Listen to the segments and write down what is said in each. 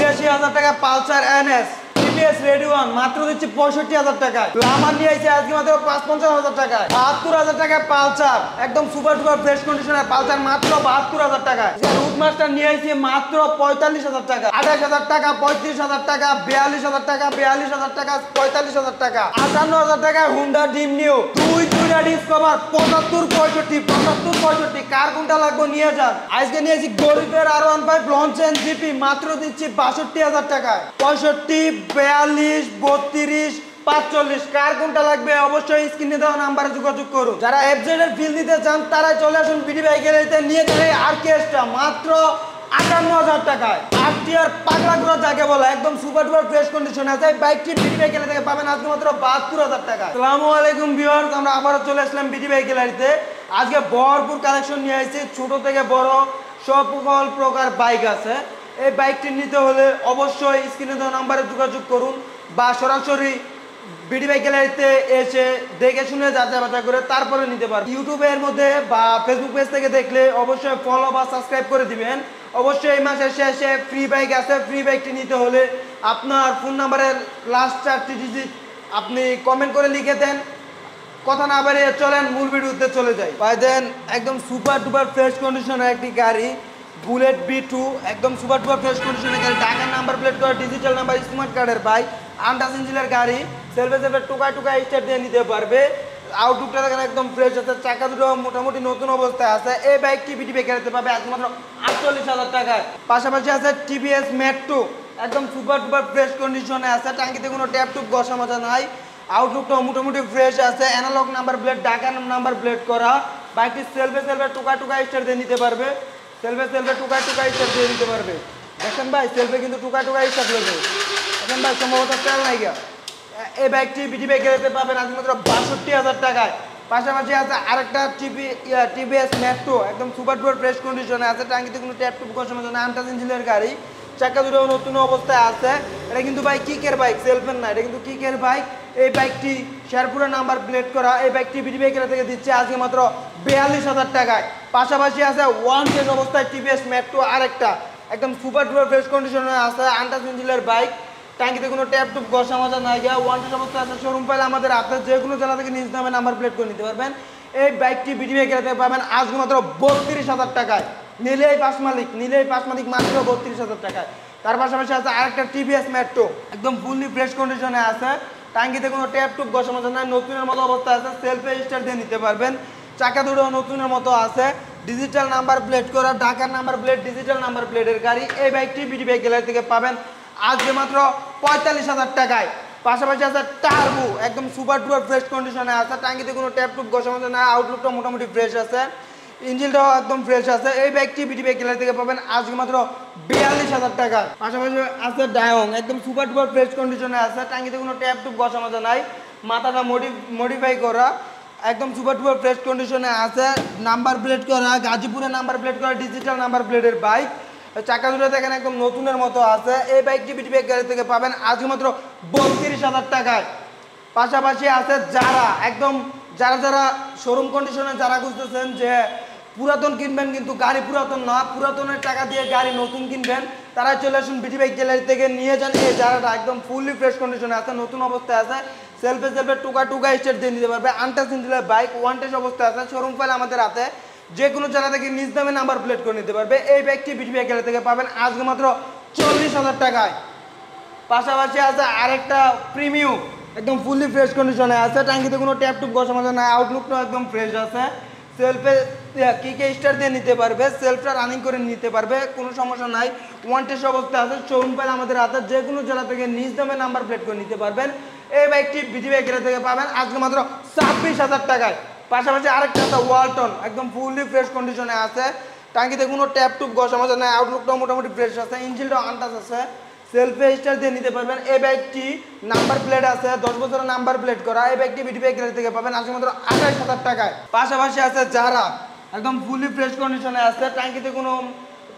৮৬,০০০ টাকা Pulsar NS TVS ready one মাত্র দিচ্ছি ৬৫,০০০ টাকায়। গ্ল্যামার নিয়ে আইছে আজকে মাত্র ৫৫,০০০ টাকায়। ৭২,০০০ টাকায় পালসার একদম সুপার ডুপার ফ্রেশ কন্ডিশনের পালসার মাত্র ৭২,০০০ টাকায়। রুট মাস্টার নিয়ে আইছে মাত্র ৪৫,০০০ টাকা। ২৮,০০০ টাকা, ৩৫,০০০ টাকা, ৪২,০০০ টাকা, ৪২,০০০ টাকা, ৪৫,০০০ টাকা। ৫৮,০০০ টাকায় হুন্ডা ড্রিম নিউ দুইটা ডিসকভার ৭৫, ৬৫ কার কোনটা লাগবে নিয়ে যান। আজকে নিয়েছি গরিবের R15 লঞ্চেন জিপি মাত্র দিচ্ছি ৬২,০০০ টাকায়। ৬৫, ৪২, ৩২, ৪৫ কার কোনটা লাগবে অবশ্যই স্ক্রিনে দেওয়া নাম্বারে যোগাযোগ করুন। যারা এফজেড এর ফিল নিতে চান তারাই চলে আসুন বিডি বাইক গ্যালারিতে, নিয়ে যাবে আরকেএসটা মাত্র ৫৮,০০০ টাকায়। আরটিআর পাগলা ঘোরা যাকে বলে একদম সুপার ডুপার ফ্রেশ কন্ডিশনে আছে। বাইকটি বিডি বাইক গ্যালারি থেকে পাবেন আজকে মাত্র ৭২,০০০ টাকা। আসসালামু আলাইকুম ভিউয়ার্স, আমরা আবারও চলে আসলাম বিডি বাইক গ্যালারিতে। আজকে ভরপুর কালেকশন নিয়ে আসছি, ছোট থেকে বড় সকল প্রকার বাইক আছে। এই বাইকটি নিতে হলে অবশ্যই স্ক্রিনে দেওয়া নাম্বারে যোগাযোগ করুন বা সরাসরি বিডি বাইক গ্যালারিতে এসে দেখে শুনে যাচাই বাছাই করে তারপরে নিতে পারবেন। ইউটিউবের মধ্যে বা ফেসবুক পেজ থেকে দেখলে অবশ্যই ফলো বা সাবস্ক্রাইব করে দিবেন। অবশ্যই এই মাসের শেষে ফ্রি বাইক আছে। ফ্রি বাইকটি নিতে হলে আপনার ফোন নাম্বারের লাস্ট 4টি ডিজিট আপনি কমেন্ট করে লিখে দেন। কথা না বাড়িয়ে চলেন মূল ভিডিওতে চলে যাই। ভাই দেন একদম সুপার ডুপার ফ্রেশ কন্ডিশনের একটি গাড়ি বুলেট B2 একদম সুপার ডুপার ফ্রেশ কন্ডিশনের গাড়ি, ঢাকার নাম্বার প্লেট করা, ডিজিটাল নাম্বার, স্মার্ট কার্ডের বাইক, আন্ডাস ইঞ্জিনের গাড়ি, সেলফে টুকায় স্টার্ট দিয়ে নিতে পারবে। আউটলুকটা দেখেন একদম ফ্রেশ আছে, চাকা দুটো মোটামুটি নতুন অবস্থায় আছে। এই বাইকটি বিডি বাইক গ্যালারিতে পাবে একমাত্র ৪৮,০০০ টাকায়। পাশাপাশি আছে টিভিএস মেট্রো একদম সুপার ডুপার ফ্রেশ কন্ডিশনে আছে, টাঙ্কিতে কোনো ট্যাপ টুপ ঘষা মাজা নাই। আউটলুকটা মোটামুটি ফ্রেশ আছে, অ্যানালগ নাম্বার প্লেট, ঢাকার নাম্বার প্লেট করা। বাইকটি সেলফে টুকায় স্টার্ট দিয়ে নিতে পারবে। সেলফে টুকায় স্টার্ট দিয়ে নিতে পারবে। দেখেন ভাই সেলফে কিন্তু টুকায় স্টার্ট দেবে। দেখেন ভাই সম্ভবত তেল নাই গিয়া। এই বাইকটি বিডি বাইক গ্যালারিতে পাবেন আজ মাত্র ৬২,০০০ টাকায়। পাশাপাশি আছে আরেকটা টিভিএস মেট্রো একদম সুপার ডুপার ফ্রেশ কন্ডিশনে আছে, টাঙ্কিতে কোনো ট্যাপ টুপ ঘষা মাজা নাই, আন্টাস ইঞ্জিনের গাড়ি, চাকা দুটো নতুন অবস্থায় আছে। এটা কিন্তু ভাই কিকের বাইক, সেলফের না, এটা কিন্তু কিকের বাইক। এই বাইকটি শেরপুরের নাম্বার প্লেট করা। এই বাইকটি বিডি বাইক গ্যালারি থেকে দিচ্ছে আজকে মাত্র ৪২,০০০ টাকায়। পাশাপাশি আছে ওয়ান টেস্ট অবস্থায় টিভিএস মেট্রো আরেকটা একদম সুপার ডুপার ফ্রেশ কন্ডিশনে আছে, আন্টাস ইঞ্জিনের বাইক, টাঙ্কিতে কোনো ট্যাপ টুপ ঘষা মাজা নাই গিয়া, ওয়ান টেস্ট অবস্থায় আছে। শোরুম পাইলে আমাদের আপনার যে কোনো জেলা থেকে নিজ নামে নাম্বার প্লেট করে নিতে পারবেন। এই বাইকটি বিডি বাইক গ্যালারি থেকে পাবেন আজকে মাত্র ৩২,০০০ টাকায়। নিলেই পাঁচ মালিক মাত্র ৩২,০০০ টাকায়। তার পাশাপাশি আছে আরেকটা টিভিএস মেট্রো একদম ফুললি ফ্রেশ কন্ডিশনে আছে, টাঙ্কিতে কোনো ট্যাপ টুপ ঘষা মাজা নাই, নতুনের মতো অবস্থা আছে, সেলফে স্টার্ট দিয়ে নিতে পারবেন। চাকা দুটো নতুনের মতো আছে, ডিজিটাল নাম্বার প্লেট করা, ঢাকার নাম্বার প্লেট, ডিজিটাল নাম্বার প্লেটের গাড়ি। এই বাইকটি বিডি বাইক গ্যালারি থেকে পাবেন আজকে মাত্র ৪৫,০০০ টাকায়। পাশাপাশি আছে টার্বো একদম সুপার ডুপার ফ্রেশ কন্ডিশনে আছে, টাঙ্কিতে কোনো ট্যাপ টুপ ঘষা মাজা নাই, আউটলুকটা মোটামুটি ফ্রেশ আছে, ইঞ্জিনটাও একদম ফ্রেশ আছে। এই বাইকটি বিডি বাইক গ্যালারি থেকে পাবেন আজকে মাত্র ৪২,০০০ টাকায়। পাশাপাশি আছে ডায়ং একদম সুপার ডুপার ফ্রেশ কন্ডিশনে আছে, টাঙ্কিতে কোনো ট্যাপ টুপ ঘষা মাজা নাই, মাথাটা মডিফাই করা একদম সুপার ডুপার ফ্রেশ কন্ডিশনে আছে, নাম্বার প্লেট করা, গাজীপুরের নাম্বার প্লেট করা, ডিজিটাল নাম্বার প্লেটের বাইক, চাকা দুটো দেখেন একদম নতুনের মতো আছে। এই বাইকটি বিডি বাইক গ্যালারি থেকে পাবেন আজকে মাত্র ৩২,০০০ টাকায়। পাশাপাশি আছে যারা শোরুম কন্ডিশনে যারা খুঁজতেছেন যে পুরাতন কিনবেন কিন্তু গাড়ি পুরাতন না, পুরাতনের টাকা দিয়ে গাড়ি নতুন কিনবেন, তারাই চলে আসুন বিডি বাইক গ্যালারি থেকে নিয়ে যান। এই যারাটা একদম ফুললি ফ্রেশ কন্ডিশনে আছে, নতুন অবস্থায় আছে, সেলফে টুকা স্টার্ট দিয়ে নিতে পারবে, আন্টাস ইঞ্জিনের বাইক, ওয়ান টেস্ট অবস্থায় আছে। শোরুম ফাইল আমাদের হাতে, যে কোনো জায়গা থেকে নিজ দামে নাম্বার প্লেট করে নিতে পারবে। এই বাইকটি বিডি বাইক গ্যালারি থেকে পাবেন আজকে মাত্র ৪০,০০০ টাকায়। পাশাপাশি আছে আরেকটা প্রিমিয়াম একদম ফুললি ফ্রেশ কন্ডিশনে আছে, টাঙ্কিতে কোনো ট্যাপ টুপ ঘষা মাজা নাই, আউটলুকটা একদম ফ্রেশ আছে, সেলফে কিকে স্টার দিয়ে নিতে পারবে, সেলফটা রানিং করে নিতে পারবে, কোনো সমস্যা নাই, ওয়ান টেস্ট অবস্থা আছে। শোরুম পাইলে আমাদের হাতে, যে কোনো জেলা থেকে নিজ দামে নাম্বার প্লেট করে নিতে পারবেন। এই বাইকটি বিডি বাইক গ্যালারি থেকে পাবেন আজকে মাত্র ২৬,০০০ টাকায়। পাশাপাশি আরেকটা আছে ওয়ালটন একদম ফুললি ফ্রেশ কন্ডিশনে আছে, টাঙ্কিতে কোনো ট্যাপ টুপ ঘষা মাজা নাই, আউটলুকটাও মোটামুটি ফ্রেশ আছে, ইঞ্জিনটাও আন্টাস আছে, সেলফে স্টার দিয়ে নিতে পারবেন। এই বাইকটি নাম্বার প্লেট আছে, ১০ বছরের নাম্বার প্লেট করা। এই বাইকটি বিডি বাইক গ্যালারি থেকে পাবেন আজকে মাত্র ২৮,০০০ টাকায়। পাশাপাশি আছে যারা একদম ফুললি ফ্রেশ কন্ডিশনে আছে, টাঙ্কিতে কোনো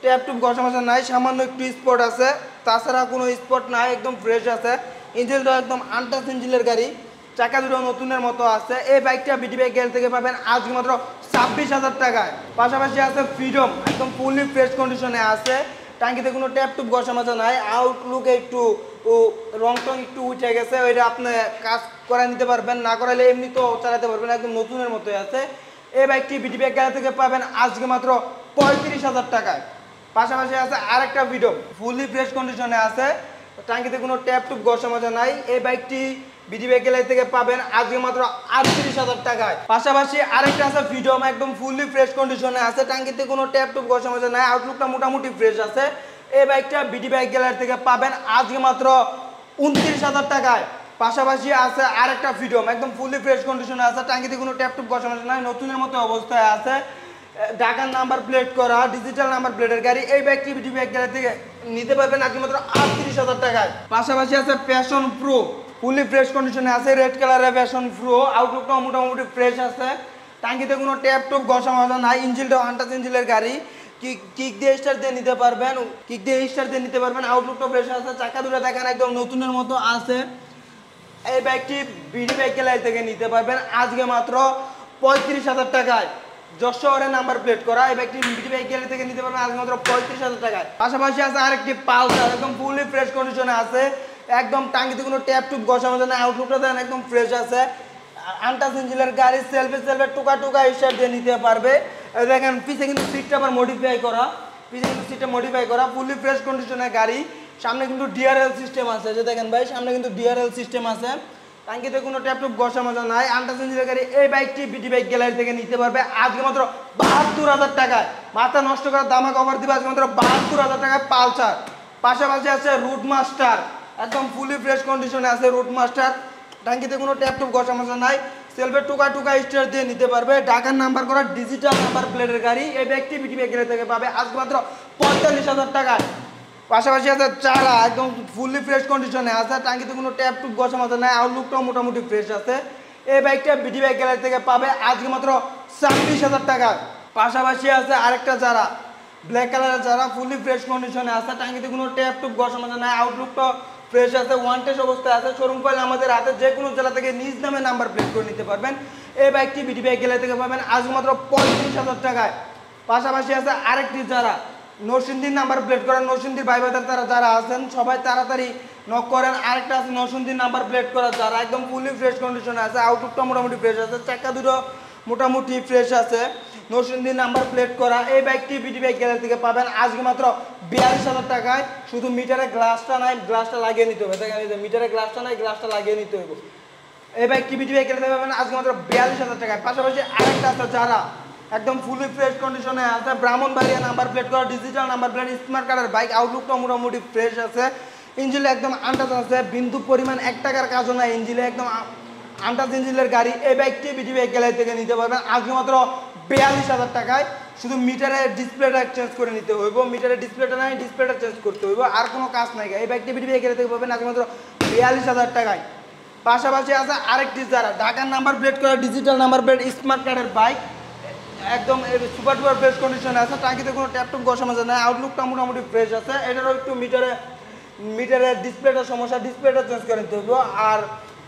ট্যাপ টুপ ঘষা মাজা নাই, সামান্য একটু স্পট আছে, তাছাড়া কোনো স্পট নাই, একদম ফ্রেশ আছে, ইঞ্জিনটাও একদম আন্টাস ইঞ্জিনের গাড়ি, চাকা দুটো নতুনের মতো আছে। এই বাইকটা বিডি বাইক গ্যালারি থেকে পাবেন আজকে মাত্র ২৬,০০০ টাকায়। পাশাপাশি আছে ফ্রিডম একদম ফুললি ফ্রেশ কন্ডিশনে আছে, টাঙ্কিতে কোনো ট্যাপ টুপ ঘষা মাজা নাই, আউটলুকে একটু রং টং একটু উঠে গেছে, ওইটা আপনি কাজ করে নিতে পারবেন, না করালে এমনি তো চালাতে পারবেন, একদম নতুনের মতোই আছে। এই বাইকটি বিডি বাইক গ্যালারি থেকে পাবেন আজকে মাত্র 35,000 টাকায়। পাশাপাশি আছে আরেকটা ভিডিও, ফুলি ফ্রেশ কন্ডিশনে আছে, টাঙ্কিতে কোনো ট্যাপ টুপ ঘষা মাজা নাই। এই বাইকটি বিডি বাইক গ্যালারি থেকে পাবেন আজকে মাত্র 38,000 টাকায়। পাশাপাশি আরেকটা আছে ভিডিও, একদম ফুলি ফ্রেশ কন্ডিশনে আছে, টাঙ্কিতে কোনো ট্যাপ টুপ ঘষা মাজা নাই, আউটলুকটা মোটামুটি ফ্রেশ আছে। এই বাইকটা বিডি বাইক গ্যালারি থেকে পাবেন আজকে মাত্র 29,000 টাকায়। পাশাপাশি আছে আরেকটা ভিডিও, একদম ফুলি ফ্রেশ কন্ডিশনে আছে, টাঙ্কিতে কোনো ট্যাপ টুপ ঘষা মাজা নাই, নতুনের মতো অবস্থায় আছে, ঢাকার নাম্বার প্লেট করা, ডিজিটাল নাম্বার প্লেটের গাড়ি। এই বাইকটি বিডি বাইক গ্যালারি থেকে নিতে পারবেন আজকে মাত্র 38,000 টাকায়। পাশাপাশি আছে প্যাশন প্রো, ফুলি ফ্রেশ কন্ডিশনে আছে, রেড কালারের প্যাশন প্রো, আউটলুকটাও মোটামুটি ফ্রেশ আছে, টাঙ্কিতে কোনো ট্যাপ টুপ ঘষা মাজা নাই, ইঞ্জিনটাও আনটাচ ইঞ্জিনের গাড়ি, কিক দিয়ে স্টার দিয়ে নিতে পারবেন, আউটলুকটা ফ্রেশ আছে, চাকা দুটো দেখেন একদম নতুনের মতো আছে। এই বাইকটি বিডি বাইক গ্যালারি থেকে নিতে পারবেন আজকে মাত্র 35,000 টাকায়, যশোরের নাম্বার প্লেট করা। এই বাইকটি বিডি বাইক গ্যালারি থেকে নিতে পারবেন আজকে মাত্র 35,000 টাকায়। পাশাপাশি আছে আরেকটি পালসার, একদম ফুলি ফ্রেশ কন্ডিশনে আছে, একদম টাঙ্কিতে কোনো ট্যাপ টুপ ঘষা মাজা নাই, আউটলুকটা দেখেন একদম ফ্রেশ আছে, আনটাচ ইঞ্জিনের গাড়ি, সেলফে টুকা টুকা স্টার দিয়ে নিতে পারবে। দেখেন পিছে কিন্তু সিটটা আবার মডিফাই করা, ফুলি ফ্রেশ কন্ডিশনের গাড়ি, সামনে কিন্তু ডিআরএল সিস্টেম আছে, যে দেখেন ভাই সামনে কিন্তু ডিআরএল সিস্টেম আছে, টাঙ্কিতে কোনো ট্যাপ টুপ ঘষা মাজা নাই, আনটাচ ইঞ্জিনের গাড়ি। এই বাইকটি বিডি বাইক গ্যালারি থেকে নিতে পারবে আজকে মাত্র 72,000 টাকায়। মাথা নষ্ট করার দামা কভার দিবে আজকে মাত্র 72,000 টাকায় পালসার। পাশাপাশি আছে রুট মাস্টার, একদম ফুলি ফ্রেশ কন্ডিশনে আছে রুট মাস্টার, টাঙ্কিতে কোনো ট্যাপ টুপ ঘষা মাজা নাই, সেলফে টুকা টুকা স্টার দিয়ে নিতে পারবে, ঢাকার নাম্বার করা ডিজিটাল নাম্বার প্লেটের গাড়ি। এই বাইকটি বিডি বাইক গ্যালারি থেকে পাবে আজকে মাত্র 45,000 টাকায়। পাশাপাশি আছে চালা, একদম ফুলি ফ্রেশ কন্ডিশনে আছে, টাঙ্কিতে কোনো ট্যাপ টুপ ঘষা মাজা নাই, আউটলুকটাও মোটামুটি ফ্রেশ আছে। এই বাইকটা বিডি বাইক গ্যালারি থেকে পাবে আজকে মাত্র 26,000 টাকায়। পাশাপাশি আছে আরেকটা যারা ব্ল্যাক কালারের যারা, ফুলি ফ্রেশ কন্ডিশনে আছে, টাঙ্কিতে কোনো ট্যাপ টুপ ঘষা মাজা নাই, আউটলুকটাও ফ্রেশ আছে, ওয়ান টেস্ট অবস্থায় আছে, শোরুম ফাইল আমাদের হাতে, যে কোনো জেলা থেকে নিজ নামে নাম্বার প্লেট করে নিতে পারবেন। এই বাইকটি বিডি বাইক গ্যালারি থেকে পাবেন আজকে মাত্র 35,000 টাকায়। পাশাপাশি আছে আরেকটি যারা নরসিংদীর নাম্বার প্লেট করেন, নরসিংদীর ভাই ভাইদের তারা যারা আছেন সবাই তাড়াতাড়ি নক করেন। আরেকটা আছে নরসিংদীর নাম্বার প্লেট করা যারা, একদম ফুলি ফ্রেশ কন্ডিশনে আছে, আউটলুকটা মোটামুটি ফ্রেশ আছে, চাকা দুটো মোটামুটি ফ্রেশ আছে, নরসিংদীর নাম্বার প্লেট করা। এই বাইকটি বিডি বাইক গ্যালারি থেকে পাবেন আজকে মাত্র 42,000 টাকায়। শুধু মিটারে গ্লাসটা নাই, গ্লাসটা লাগিয়ে নিতে হবে, দেখেন এই যে মিটারে গ্লাসটা নাই, গ্লাসটা লাগিয়ে নিতে হবে। এই বাইকটি বিডি বাইক গ্যালারি থেকে পাবেন আজকে মাত্র 42,000 টাকায়। পাশাপাশি আরেকটা আছে যারা, একদম ফুলি ফ্রেশ কন্ডিশনে আছে, ব্রাহ্মণবাড়িয়া নাম্বার প্লেট করা, ডিজিটাল নাম্বার প্লেট, স্মার্ট কার্ডের বাইক, আউটলুকটা মোটামুটি ফ্রেশ আছে, ইঞ্জিনে একদম আনটাচ আছে, বিন্দু পরিমাণ 1 টাকার কাজও নাই, ইঞ্জিনে একদম আনটাচ ইঞ্জিনের গাড়ি। এই বাইকটি বিডি বাইক গ্যালারি থেকে নিতে পারবেন আজকে মাত্র 42,000 টাকায়। শুধু মিটারের ডিসপ্লেটা চেঞ্জ করে নিতে হইব, মিটারের ডিসপ্লেটা নাই, ডিসপ্লেটা চেঞ্জ করতে হইব, আর কোনো কাজ নাই। এই বাইকটি বিডি বাইক গ্যালারি থেকে পাবেন আজকে মাত্র 42,000 টাকায়। পাশাপাশি আছে আরেকটি যারা ঢাকার নাম্বার প্লেট করা, ডিজিটাল নাম্বার প্লেট, স্মার্ট কার্ডের বাইক, একদম সুপার টুপার ফ্রেশ কন্ডিশনে আছে, টাঙ্কিতে কোনো ট্যাপ টুপ ঘষা মাজা নাই, আউটলুকটা মোটামুটি ফ্রেশ আছে। এটারও একটু মিটারের ডিসপ্লেটার সমস্যা, ডিসপ্লেটা চেঞ্জ করে নিতে হবে, আর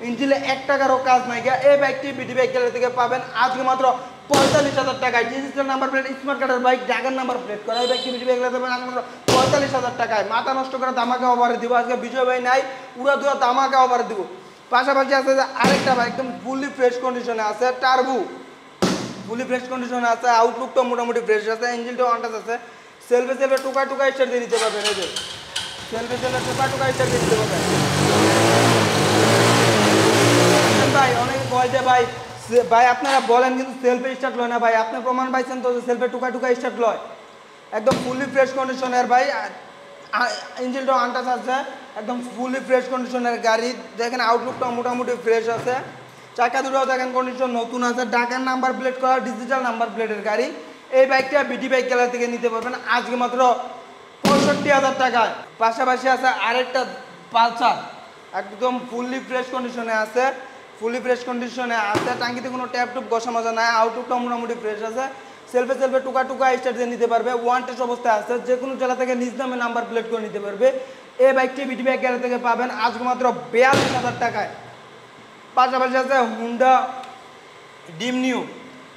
ইঞ্জিনে 1 টাকারও কাজ নাই। এই বাইকটি বিডি বাইক গ্যালারি থেকে পাবেন আজকে মাত্র 45,000 টাকায়। ডিজিটাল নাম্বার প্লেট, স্মার্ট কার্ডের বাইক, ঢাকার নাম্বার প্লেট করা। এই বাইকটি বিডি বাইক গ্যালারি থেকে পাবেন আজকে মাত্র 45,000 টাকায়। মাথা নষ্ট করে দামাকা অফারে দিব আজকে, বিজয় ভাই নাই, উড়া দুরা দামাকা অফারে দিব। পাশাপাশি আছে আরেকটা বাইক, একদম ফুলি ফ্রেশ কন্ডিশনে আছে, টার্বো, ফুলি ফ্রেশ কন্ডিশনে আছে, আউটলুকটা মোটামুটি ফ্রেশ আছে, ইঞ্জিনটাও আনটাচ আছে, সেলফে টুকা টুকা স্টার দিয়ে নিতে পারবেন, এই যে সেলফে টুকা টুকা স্টার দিয়ে নিতে পারবেন। ভাই অনেকে কয় যে ভাই আপনারা বলেন কিন্তু সেলফে স্টার্ট লয় না, ভাই আপনি প্রমাণ পাইছেন তো যে সেলফে টুকা টুকা স্টার্ট লয়। একদম ফুলি ফ্রেশ কন্ডিশনের ভাই, ইঞ্জিনটাও আনটাচ আছে, একদম ফুলি ফ্রেশ কন্ডিশনের গাড়ি, দেখেন আউটলুকটাও মোটামুটি ফ্রেশ আছে, চাকা দুটোও দেখেন কন্ডিশন নতুন আছে, ঢাকার নাম্বার প্লেট করা, ডিজিটাল নাম্বার প্লেটের গাড়ি। এই বাইকটা বিডি বাইক গ্যালারি থেকে নিতে পারবেন আজকে মাত্র 65,000 টাকায়। পাশাপাশি আছে আরেকটা পালসার, একদম ফুলি ফ্রেশ কন্ডিশনে আছে, টাঙ্কিতে কোনো ট্যাপ টুপ ঘষা মাজা নাই, আউটলুকটা মোটামুটি ফ্রেশ আছে, সেলফে টুকা টুকা স্টার্ট দিয়ে নিতে পারবে, ওয়ান টেস্ট অবস্থায় আছে, যে কোনো জেলা থেকে নিজ নামে নাম্বার প্লেট করে নিতে পারবে। এই বাইকটি বিডি বাইক গ্যালারি থেকে পাবেন আজকে মাত্র 42,000 টাকায়। পাশাপাশি আছে হুন্ডা ডিম নিউ,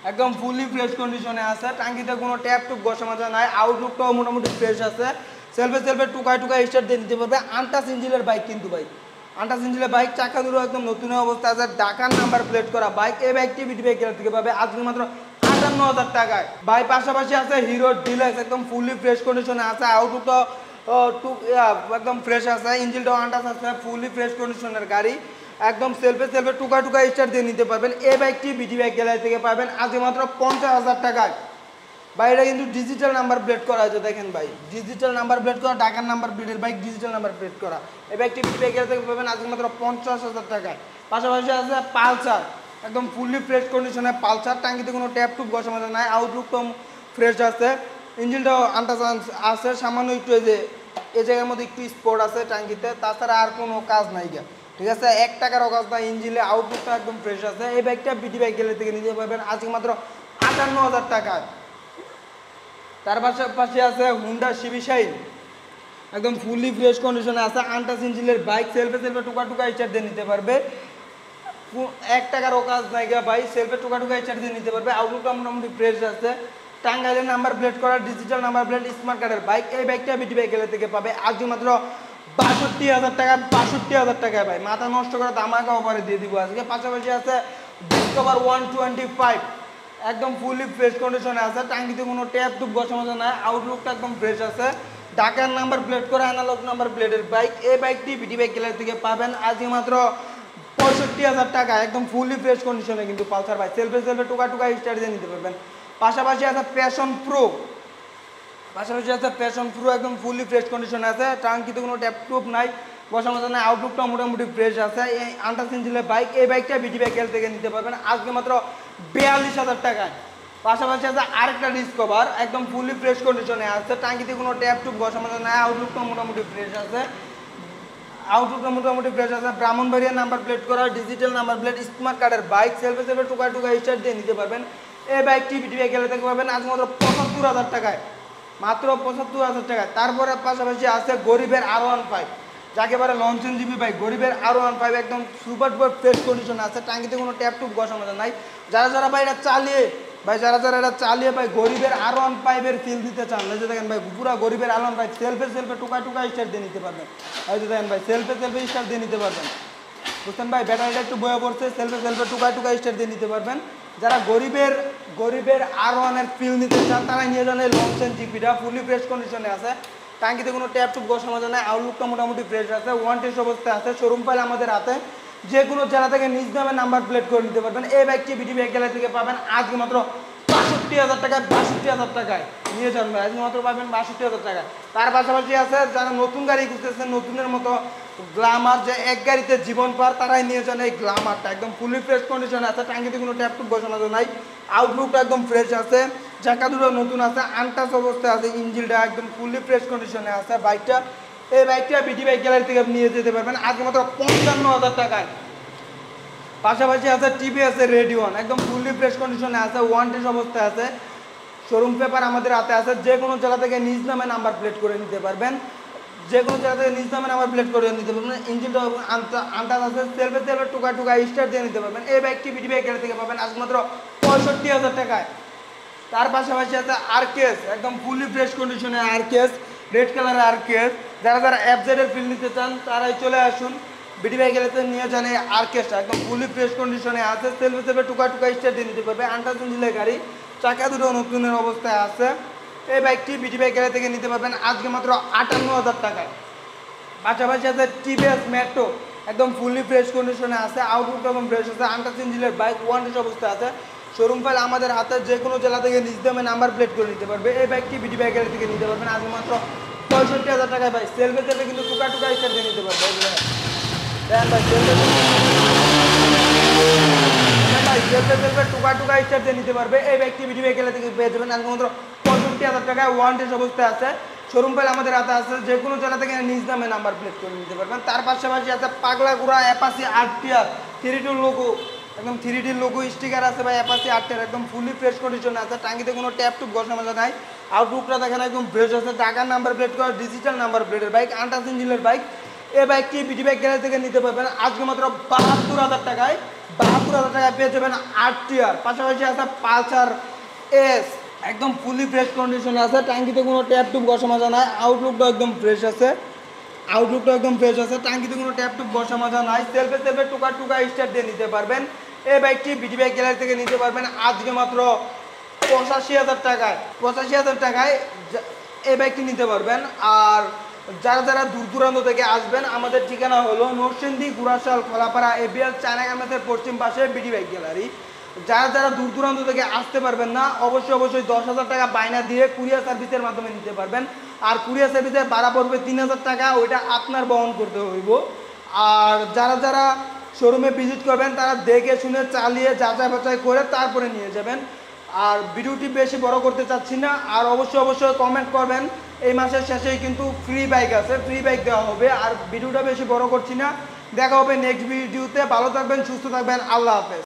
একদম ফুলি ফ্রেশ কন্ডিশনে আছে, টাঙ্কিতে কোনো ট্যাপ টুপ ঘষা মাজা নাই, আউটলুকটাও মোটামুটি ফ্রেশ আছে, সেলফে সেলফে টুকায় টুকায় স্টার্ট দিয়ে নিতে পারবে। আনটাচ ইঞ্জিনের বাইক কিন্তু ভাই, আনটাচ ইঞ্জিনের বাইক, চাকা দুটো একদম নতুন অবস্থা আছে, ঢাকার নাম্বার প্লেট করা বাইক। এই বাইকটি বিডি বাইক থেকে পাবে আজকে মাত্র 58,000 টাকায় ভাই। পাশাপাশি আছে হিরো ডিলাক্স, একদম ফুললি ফ্রেশ কন্ডিশনে আছে, আউটলুক একদম ফ্রেশ আছে, ইঞ্জিনটাও আনটাচ আছে, ফুললি ফ্রেশ কন্ডিশনের গাড়ি, একদম সেলফে সেলফে টুকা টুকা স্টার্ট দিয়ে নিতে পারবেন। এই বাইকটি বিডি বাইক গ্যালারি থেকে পাবেন আজকে মাত্র 50,000 টাকায় ভাই। এটা কিন্তু ডিজিটাল নাম্বার প্লেট করা আছে, দেখেন ভাই, ডিজিটাল নাম্বার প্লেট করা, ঢাকার নাম্বার প্লেটের বাইক, ডিজিটাল নাম্বার প্লেট করা। এই বাইকটি বিডি বাইক গ্যালারি থেকে পাবেন আজকে মাত্র 50,000 টাকায়। পাশাপাশি আছে পালসার, একদম ফুললি ফ্রেশ কন্ডিশনে পালসার, টাঙ্কিতে কোনো ট্যাপ টুপ বসা মতো নাই, আউটলুক তো ফ্রেশ আছে, ইঞ্জিনটাও আনটাচ আছে, সামান্য একটু এই জায়গার মধ্যে একটু স্পট আছে টাঙ্কিতে, তাছাড়া আর কোনো কাজ নাই গা, ঠিক আছে, 1 টাকারও কাজ নাই, ইঞ্জিনে আউটলুকটা একদম ফ্রেশ আছে। এই বাইকটা বিডি বাইক গ্যালারি থেকে নিতে পারবেন আজকে মাত্র 58,000 টাকায়। তার পাশাপাশি আছে হুন্ডা সিবি শাইন, একদম ফুললি ফ্রেশ কন্ডিশনে আছে, আনটাচ ইঞ্জিনের বাইক, সেলফে সেলফে টুকা টুকা স্টার্ট দিয়ে নিতে পারবে, 1 টাকারও কাজ নাই গা ভাই, সেলফে টুকা টুকা স্টার্ট দিয়ে নিতে পারবে, আউটলুকটা মোটামুটি ফ্রেশ আছে, টাঙ্গাইলের নাম্বার প্লেট করা, ডিজিটাল নাম্বার প্লেট, স্মার্ট কার্ডের বাইক। এই বাইকটা বিডি বাইক গ্যালারি থেকে পাবে আজকে মাত্র 62,000 টাকা, 62,000 টাকায় ভাই, মাথা নষ্ট করে ধামাকা অফারে দিয়ে দিব আজকে। পাশাপাশি আছে ডিসকভার 125, একদম ফুললি ফ্রেশ কন্ডিশনে আছে, টাঙ্কিতে কোনো ট্যাপ টুপ বসার মতো নাই, আউটলুকটা একদম ফ্রেশ আছে, ঢাকার নাম্বার প্লেট করা, অ্যানালগ নাম্বার প্লেটের বাইক। এই বাইকটি বিডি বাইক গ্যালারি থেকে পাবেন আজকে মাত্র 65,000 টাকা, একদম ফুললি ফ্রেশ কন্ডিশনে কিন্তু পালসার বাইক, সেলফে সেলফে টুকা টুকা স্টার্ট দিয়ে নিতে পারবেন। পাশাপাশি আছে প্যাশন প্রো, একদম ফুললি ফ্রেশ কন্ডিশনে আছে, টাঙ্কিতে কোনো ট্যাপ টুপ নাই, বসার মতো নাই, আউটলুকটা মোটামুটি ফ্রেশ আছে, এই আনটাচ ইঞ্জিনের বাইক। এই বাইকটা বিডি বাইক গ্যালারি থেকে নিতে পারবেন আজকে মাত্র 42,000 টাকায়। পাশাপাশি আছে আরেকটা ডিসকভার, একদম ফুললি ফ্রেশ কন্ডিশনে আছে, টাঙ্কিতে কোনো ট্যাপ টুপ বসার মতো নাই, আউটলুকটা মোটামুটি ফ্রেশ আছে, ব্রাহ্মণবাড়িয়া নাম্বার প্লেট করা, ডিজিটাল নাম্বার প্লেট, স্মার্ট কার্ডের বাইক, সেলফে সেলফে টুকা টুকা স্টার্ট দিয়ে নিতে পারবেন। এই বাইকটি বিডি বাইক গ্যালারি থেকে পাবেন আজকে মাত্র 75,000 টাকায়, মাত্র 75,000 টাকায়। তারপরে পাশাপাশি আছে গরিবের R15, যাকে বলে লঞ্চন জিবি বাইক, গরিবের R15, একদম সুপার ডুপার ফ্রেশ কন্ডিশন আছে, টাঙ্কিতে কোনো ট্যাপ টুপ বসার মতো নাই। যারা ভাই এটা চালিয়ে ভাই গরিবের R15 এর ফিল দিতে চান, এই যে দেখেন ভাই পুরা গরিবের R15 সেলফে সেলফে টুকা টুকা স্টার্ট দিয়ে নিতে পারবেন, এই যে দেখেন ভাই সেলফে সেলফে স্টার্ট দিয়ে নিতে পারবেন, বুঝছেন ভাই, ব্যাটারিটা একটু বয়ে পড়ছে, সেলফে সেলফে টুকা টুকা স্টার্ট দিয়ে নিতে পারবেন। যারা গরিবের R1 এর ফিল নিতে চান তারাই নিয়ে যান এই লঞ্চন জিপিটা, ফুলি ফ্রেশ কন্ডিশনে আছে, টাঙ্কিতে কোনো ট্যাপ টুপ বসার মতো নাই, আউটলুকটা মোটামুটি ফ্রেশ আছে, ওয়ান টেস্ট অবস্থায় আছে, শোরুম ফাইল আমাদের হাতে, যে কোনো জেলা থেকে নিজ নামে নাম্বার প্লেট করে নিতে পারবেন। এই বাইকটি বিডি বাইক গ্যালারি থেকে পাবেন আজকে মাত্র 62,000 টাকায়, 62,000 টাকায় নিয়ে যান ভাই, আজকে মাত্র পাবেন 62,000 টাকায়। তার পাশাপাশি আছে যারা নতুন গাড়ি খুঁজতেছেন, নতুনের মতো গ্ল্যামার, যে এক গাড়িতে জীবন পার, তারাই নিয়ে যান এই গ্ল্যামারটা, একদম ফুলি ফ্রেশ কন্ডিশনে আছে, টাঙ্কিতে কোনো ট্যাপ টুপ বসানো নাই, আউটলুকটা একদম ফ্রেশ আছে, চাকা দুটো নতুন আছে, আনটাচ অবস্থায় আছে, ইঞ্জিনটা একদম ফুলি ফ্রেশ কন্ডিশনে আছে বাইকটা। এই বাইকটা বিডি বাইক গ্যালারি থেকে নিয়ে যেতে পারবেন আজকে মাত্র 55,000 টাকায়। পাশাপাশি আছে টিভিএস এর রেডিওন, একদম ফুললি ফ্রেশ কন্ডিশনে আছে, ওয়ান টেস্ট অবস্থায় আছে, শোরুম পেপার আমাদের হাতে আছে, যে কোনো জেলা থেকে নিজ নামে নাম্বার প্লেট করে নিতে পারবেন, যে কোনো জেলা থেকে নিজ নামে নাম্বার প্লেট করে নিতে পারবেন, ইঞ্জিনটা আনটাচ আছে, সেলফে সেলফে টুকা টুকা স্টার্ট দিয়ে নিতে পারবেন। এই বাইকটি বিডি বাইক গ্যালারি থেকে পাবেন আজকে মাত্র 65,000 টাকায়। তার পাশাপাশি আছে আরকেএস, একদম ফুললি ফ্রেশ কন্ডিশনে আরকেএস, রেড কালারের আরকেএস, যারা এফজেড এর ফিল নিতে চান তারাই চলে আসুন, বিডি বাইক গ্যালারিতে নিয়ে যান এই আরকেএসটা, একদম ফুললি ফ্রেশ কন্ডিশনে আছে, সেলফে সেলফে টুকা টুকা স্টার্ট দিয়ে নিতে পারবে, আনটাচ ইঞ্জিনের গাড়ি, চাকা দুটো নতুনের অবস্থায় আছে। এই বাইকটি বিডি বাইক গ্যালারি থেকে নিতে পারবেন আজকে মাত্র 58,000 টাকায়। পাশাপাশি আছে টিভিএস মেট্রো, একদম ফুললি ফ্রেশ কন্ডিশনে আছে, আউটলুক একদম ফ্রেশ আছে, আনটাচ ইঞ্জিনের বাইক, ওয়ান টেস্ট অবস্থায় আছে, শোরুম ফাইল আমাদের হাতে, যে কোনো জেলা থেকে নিজ দামে নাম্বার প্লেট করে নিতে পারবে। এই বাইকটি বিডি বাইক গ্যালারি থেকে নিতে পারবেন আজকে মাত্র 65,000 টাকায় ভাই, সেলফে সেলফে কিন্তু টুকা টুকা স্টার্ট দিয়ে নিতে পারবে, দেখেন ভাই সেলফে টুকা টুকা স্টার্ট দিয়ে নিতে পারবে। এই বাইকটি বিডি বাইক গ্যালারি থেকে পেয়ে যাবেন আজকে মাত্র 65,000 টাকায়, ওয়ান টেস্ট অবস্থায় আছে, শোরুম ফাইল আমাদের হাতে আছে, যে কোনো জেলা থেকে নিজ দামে নাম্বার প্লেট করে নিতে পারবেন। তার পাশাপাশি আছে পাগলাগুড়া অ্যাপাচি আরটিআর 3D লোগো, একদম 3D লোগো স্টিকার আছে ভাই, অ্যাপাচি আরটিআর একদম ফুললি ফ্রেশ কন্ডিশনে আছে, টাঙ্কিতে কোনো ট্যাপ টুপ বসানো নাই, আউটলুকটা দেখেন একদম ফ্রেশ আছে, ঢাকার নাম্বার প্লেট করা, ডিজিটাল নাম্বার প্লেটের বাইক, আনটাচ ইঞ্জিনের বাইক। এই বাইকটি বিডি বাইক গ্যালারি থেকে নিতে পারবেন আজকে মাত্র 72,000 টাকায়, 72,000 টাকায় পেয়ে যাবেন আরটিআর। পাশাপাশি আছে পালসার এস, একদম ফুলি ফ্রেশ কন্ডিশনে আছে, ট্যাঙ্কিতে কোনো ট্যাপ টুপ বসা মাজা নাই, আউটলুকটা একদম ফ্রেশ আছে, ট্যাঙ্কিতে কোনো ট্যাপ টুপ বসা মাজা নাই, সেলফে সেলফে টুকা টুকা স্টার্ট দিয়ে নিতে পারবেন। এই বাইকটি বিডি বাইক গ্যালারি থেকে নিতে পারবেন আজকে মাত্র 85,000 টাকায়। 85,000 টাকায় এই বাইকটি নিতে পারবেন। আর যারা যারা দূর দূরান্ত থেকে আসবেন, আমাদের ঠিকানা হলো নরসিংদী, গুড়াশাল, খোলাপাড়া, এবিএল চায়না গার্মেন্টসের পশ্চিম পাশে বিডি বাইক গ্যালারি। যারা যারা দূর দূরান্ত থেকে আসতে পারবেন না, অবশ্যই 10,000 টাকা বায়না দিয়ে কুরিয়ার সার্ভিসের মাধ্যমে নিতে পারবেন। আর কুরিয়ার সার্ভিসের ভাড়া পড়বে 3,000 টাকা, ওইটা আপনার বহন করতে হইব। আর যারা যারা শোরুমে ভিজিট করবেন, তারা দেখে শুনে চালিয়ে যাচাই বাছাই করে তারপরে নিয়ে যাবেন। আর ভিডিওটি বেশি বড় করতে চাচ্ছি না। আর অবশ্যই কমেন্ট করবেন, এই মাসের শেষেই কিন্তু ফ্রি বাইক আছে, ফ্রি বাইক দেওয়া হবে। আর ভিডিওটা বেশি বড় করছি না, দেখা হবে নেক্সট ভিডিওতে। ভালো থাকবেন, সুস্থ থাকবেন, আল্লাহ হাফেজ।